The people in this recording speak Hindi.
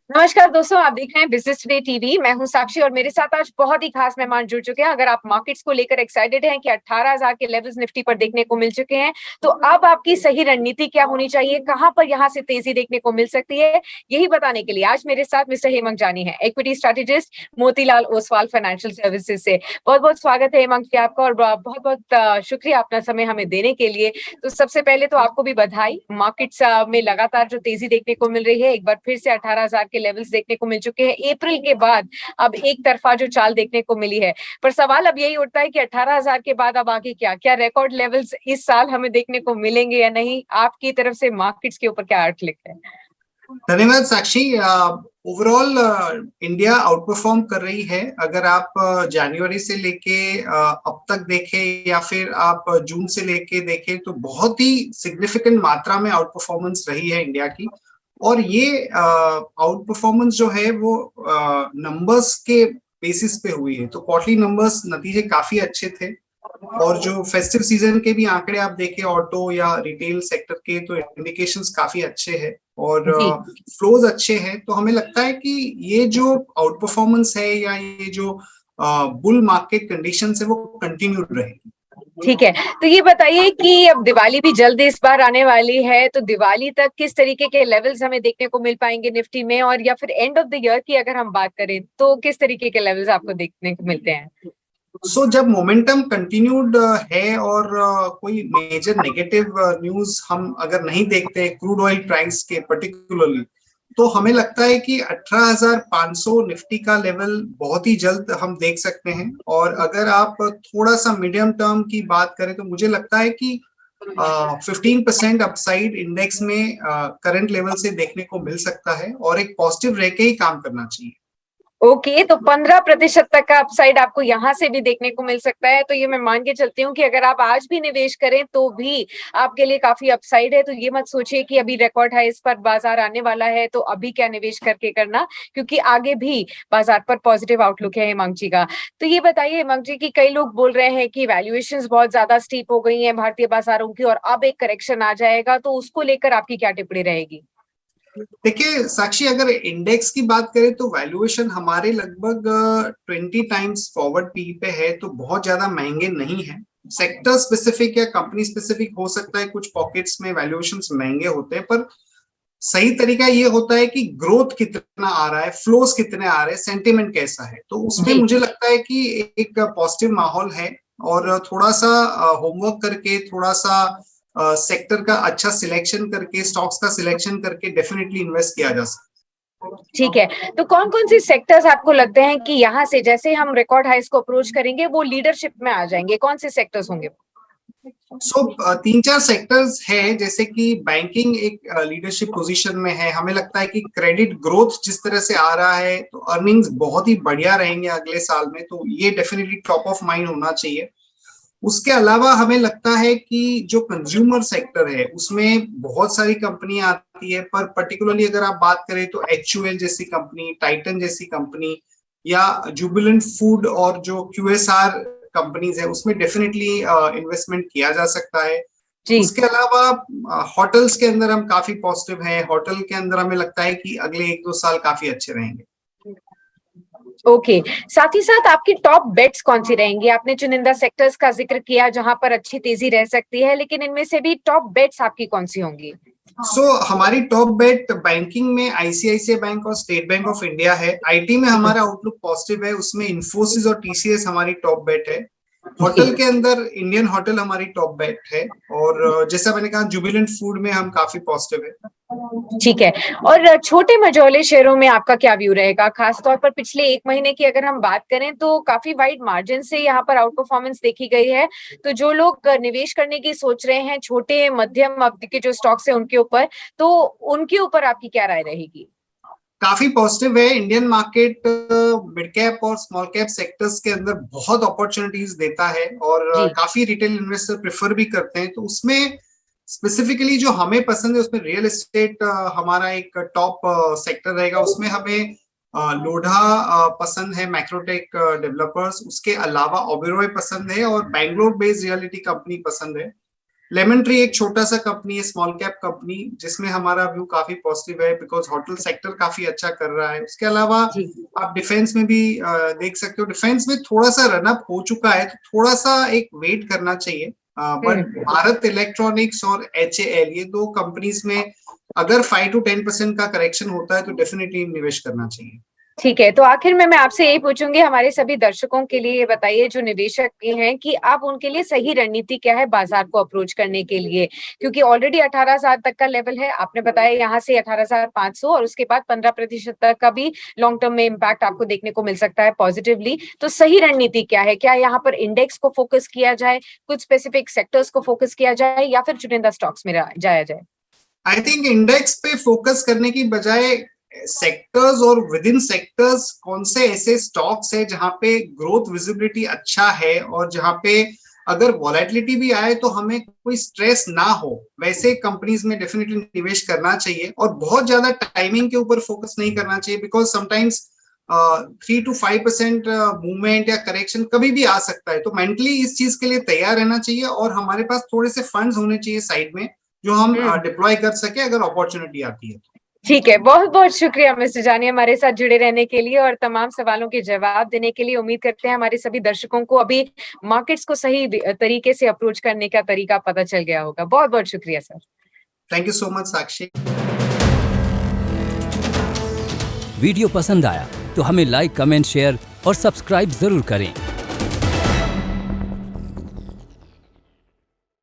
नमस्कार दोस्तों, आप देख रहे हैं बिजनेस टुडे टीवी। मैं हूं साक्षी और मेरे साथ आज बहुत ही खास मेहमान जुड़ चुके हैं। अगर आप मार्केट्स को लेकर एक्साइटेड हैं कि 18,000 के लेवल्स निफ्टी पर देखने को मिल चुके हैं, तो अब आपकी सही रणनीति क्या होनी चाहिए, कहां पर यहां से तेजी देखने को मिल सकती है, यही बताने के लिए आज मेरे साथ मिस्टर हेमंत जानी है, equity strategist, Motilal Oswal financial services से। बहुत बहुत स्वागत है हेमंत जी आपका और बहुत बहुत शुक्रिया अपना समय हमें देने के लिए। तो सबसे पहले तो आपको भी बधाई। मार्केट्स में लगातार जो तेजी देखने को मिल रही है, एक बार फिर से 18,000 के लेवल्स देखने को मिल चुके हैं अप्रैल के बाद। अब एक तरफा जो चाल देखने को मिली है, पर सवाल अब यही उठता है कि 18,000 के बाद अब आगे क्या रिकॉर्ड लेवल्स इस साल हमें देखने को मिलेंगे या नहीं? आपकी तरफ से मार्केट्स के ऊपर क्या आउटलुक है? धन्यवाद साक्षी। ओवरऑल इंडिया आउट परफॉर्म कर रही है। अगर आप जनवरी से लेके अब तक देखें या फिर आप जून से लेके देखें तो बहुत ही सिग्निफिकेंट मात्रा में आउट परफॉर्मेंस रही है इंडिया की। और ये आउट परफॉर्मेंस जो है वो नंबर्स के बेसिस पे हुई है। तो क्वार्टरली नंबर्स नतीजे काफी अच्छे थे और जो फेस्टिव सीजन के भी आंकड़े आप देखें ऑटो या रिटेल सेक्टर के, तो इंडिकेशंस काफी अच्छे हैं और जी, फ्लोज अच्छे हैं। तो हमें लगता है कि ये जो आउट परफॉर्मेंस है या ये जो बुल मार्केट कंडीशंस है वो कंटिन्यूड रहेगी। ठीक है। तो ये बताइए कि अब दिवाली भी जल्द इस बार आने वाली है, तो दिवाली तक किस तरीके के लेवल्स हमें देखने को मिल पाएंगे निफ्टी में, और या फिर एंड ऑफ द ईयर की अगर हम बात करें तो किस तरीके के लेवल्स आपको देखने को मिलते हैं? जब मोमेंटम कंटिन्यूड है और कोई मेजर नेगेटिव न्यूज हम अगर नहीं देखते क्रूड ऑयल प्राइस के पर्टिकुलरली, तो हमें लगता है कि 18,500 निफ्टी का लेवल बहुत ही जल्द हम देख सकते हैं। और अगर आप थोड़ा सा मीडियम टर्म की बात करें तो मुझे लगता है कि 15% अपसाइड इंडेक्स में करंट लेवल से देखने को मिल सकता है और एक पॉजिटिव रह के ही काम करना चाहिए। ओके, तो 15% तक का अपसाइड आपको यहां से भी देखने को मिल सकता है। तो ये मैं मान के चलती हूँ कि अगर आप आज भी निवेश करें तो भी आपके लिए काफी अपसाइड है। तो ये मत सोचिए कि अभी रिकॉर्ड हाईस पर बाजार आने वाला है तो अभी क्या निवेश करके करना, क्योंकि आगे भी बाजार पर पॉजिटिव आउटलुक है हेमंत जी का। तो ये बताइए हेमंत जी कि कई लोग बोल रहे हैं कि वैल्यूएशंस बहुत ज्यादा स्टीप हो गई हैं भारतीय बाजारों की और अब एक करेक्शन आ जाएगा, तो उसको लेकर आपकी क्या टिप्पणी रहेगी? देखिए साक्षी, अगर इंडेक्स की बात करें तो वैल्यूएशन हमारे लगभग 20 टाइम्स फॉरवर्ड पी पे है, तो बहुत ज्यादा महंगे नहीं है। सेक्टर स्पेसिफिक या कंपनी स्पेसिफिक हो सकता है, कुछ पॉकेट्स में वैल्यूएशंस महंगे होते हैं, पर सही तरीका ये होता है कि ग्रोथ कितना आ रहा है, फ्लोज कितने आ रहे हैं, सेंटिमेंट कैसा है। तो उसमें जी, मुझे लगता है कि एक पॉजिटिव माहौल है और थोड़ा सा होमवर्क करके, थोड़ा सा सेक्टर का अच्छा सिलेक्शन करके, स्टॉक्स का सिलेक्शन करके डेफिनेटली इन्वेस्ट किया जा सकता ठीक है। तो कौन कौन से सेक्टर्स आपको लगते हैं कि यहाँ से जैसे हम रिकॉर्ड हाइस को अप्रोच करेंगे वो लीडरशिप में आ जाएंगे? कौन से सेक्टर्स होंगे? है। तीन चार सेक्टर्स है, जैसे कि बैंकिंग एक लीडरशिप पोजीशन में है। हमें लगता है कि क्रेडिट ग्रोथ जिस तरह से आ रहा है तो अर्निंग्स बहुत ही बढ़िया रहेंगे अगले साल में, तो ये डेफिनेटली टॉप ऑफ माइंड होना चाहिए। उसके अलावा हमें लगता है कि जो कंज्यूमर सेक्टर है उसमें बहुत सारी कंपनी आती है, पर पर्टिकुलरली अगर आप बात करें तो एचयूएल जैसी कंपनी, टाइटन जैसी कंपनी या जुबिलेंट फूड और जो क्यूएसआर कंपनीज है उसमें डेफिनेटली इन्वेस्टमेंट किया जा सकता है। जी, उसके अलावा होटल्स के अंदर हम काफी पॉजिटिव हैं। होटल के अंदर हमें लगता है कि अगले 1-2 साल काफी अच्छे रहेंगे। ओके। साथ ही साथ आपकी टॉप बेट्स कौन सी रहेंगी? आपने चुनिंदा सेक्टर्स का जिक्र किया जहां पर अच्छी तेजी रह सकती है, लेकिन इनमें से भी टॉप बेट्स आपकी कौन सी होंगी? हमारी टॉप बेट बैंकिंग में आईसीआईसीआई बैंक और स्टेट बैंक ऑफ इंडिया है। आईटी में हमारा आउटलुक पॉजिटिव है, उसमें इन्फोसिस और टीसीएस हमारी टॉप बेट है। जी, होटल के अंदर इंडियन होटल हमारी टॉप बेट है और जैसा मैंने कहा जुबिलेंट फूड में हम काफी पॉजिटिव है। ठीक है। और छोटे मझोले शेयरों में आपका क्या व्यू रहेगा? खासतौर पर पिछले एक महीने की अगर हम बात करें तो काफी वाइड मार्जिन से यहाँ पर आउट परफॉर्मेंस देखी गई है। तो जो लोग निवेश करने की सोच रहे हैं छोटे मध्यम अवधि के जो स्टॉक्स है उनके ऊपर, तो उनके ऊपर आपकी क्या राय रहेगी? काफी पॉजिटिव है इंडियन मार्केट। मिड कैप और स्मॉल कैप सेक्टर्स के अंदर बहुत अपॉर्चुनिटीज देता है और जी, काफी रिटेल इन्वेस्टर प्रेफर भी करते हैं। तो उसमें स्पेसिफिकली जो हमें पसंद है उसमें रियल एस्टेट हमारा एक टॉप सेक्टर रहेगा। उसमें हमें लोढ़ा पसंद है, मैक्रोटेक डेवलपर्स, उसके अलावा ओबेरॉय पसंद है और बैंगलोर बेस्ड रियलिटी कंपनी पसंद है। लेमन ट्री एक छोटा सा कंपनी है, स्मॉल कैप कंपनी, जिसमें हमारा व्यू काफी पॉजिटिव है बिकॉज होटल सेक्टर काफी अच्छा कर रहा है। उसके अलावा आप डिफेंस में भी देख सकते हो, डिफेंस में थोड़ा सा रनअप हो चुका है, तो थोड़ा सा एक वेट करना चाहिए। बट भारत इलेक्ट्रॉनिक्स और HAL, ये दो कंपनीज में अगर 5 to 10% का करेक्शन होता है तो डेफिनेटली निवेश करना चाहिए। ठीक है, तो आखिर में मैं आपसे यही पूछूंगी, हमारे सभी दर्शकों के लिए ये बताइए जो निवेशक हैं कि आप उनके लिए सही रणनीति क्या है बाजार को अप्रोच करने के लिए, क्योंकि ऑलरेडी 18,000 तक का लेवल है, आपने बताया यहाँ से 18,500 और उसके बाद 15% तक का भी लॉन्ग टर्म में इम्पैक्ट आपको देखने को मिल सकता है पॉजिटिवली। तो सही रणनीति क्या है? क्या यहाँ पर इंडेक्स को फोकस किया जाए, कुछ स्पेसिफिक सेक्टर्स को फोकस किया जाए, या फिर चुनिंदा स्टॉक्स में जाया जाए? आई थिंक इंडेक्स पे फोकस करने की बजाय सेक्टर्स और विद इन सेक्टर्स कौन से ऐसे स्टॉक्स है जहां पे ग्रोथ विजिबिलिटी अच्छा है और जहां पे अगर वॉलेटिलिटी भी आए तो हमें कोई स्ट्रेस ना हो, वैसे कंपनीज में डेफिनेटली निवेश करना चाहिए। और बहुत ज्यादा टाइमिंग के ऊपर फोकस नहीं करना चाहिए बिकॉज समटाइम्स 3 to 5% मूवमेंट या करेक्शन कभी भी आ सकता है। तो मेंटली इस चीज के लिए तैयार रहना चाहिए और हमारे पास थोड़े से फंड्स होने चाहिए साइड में जो हम डिप्लॉय कर सके अगर अपॉर्चुनिटी आती है। ठीक है, बहुत बहुत शुक्रिया मिस्टर जानी हमारे साथ जुड़े रहने के लिए और तमाम सवालों के जवाब देने के लिए। उम्मीद करते हैं हमारे सभी दर्शकों को अभी मार्केट्स को सही तरीके से अप्रोच करने का तरीका पता चल गया होगा। बहुत बहुत शुक्रिया sir. Thank you so much Sakshi. Video पसंद आया तो हमें लाइक, कमेंट, शेयर और सब्सक्राइब जरूर करें।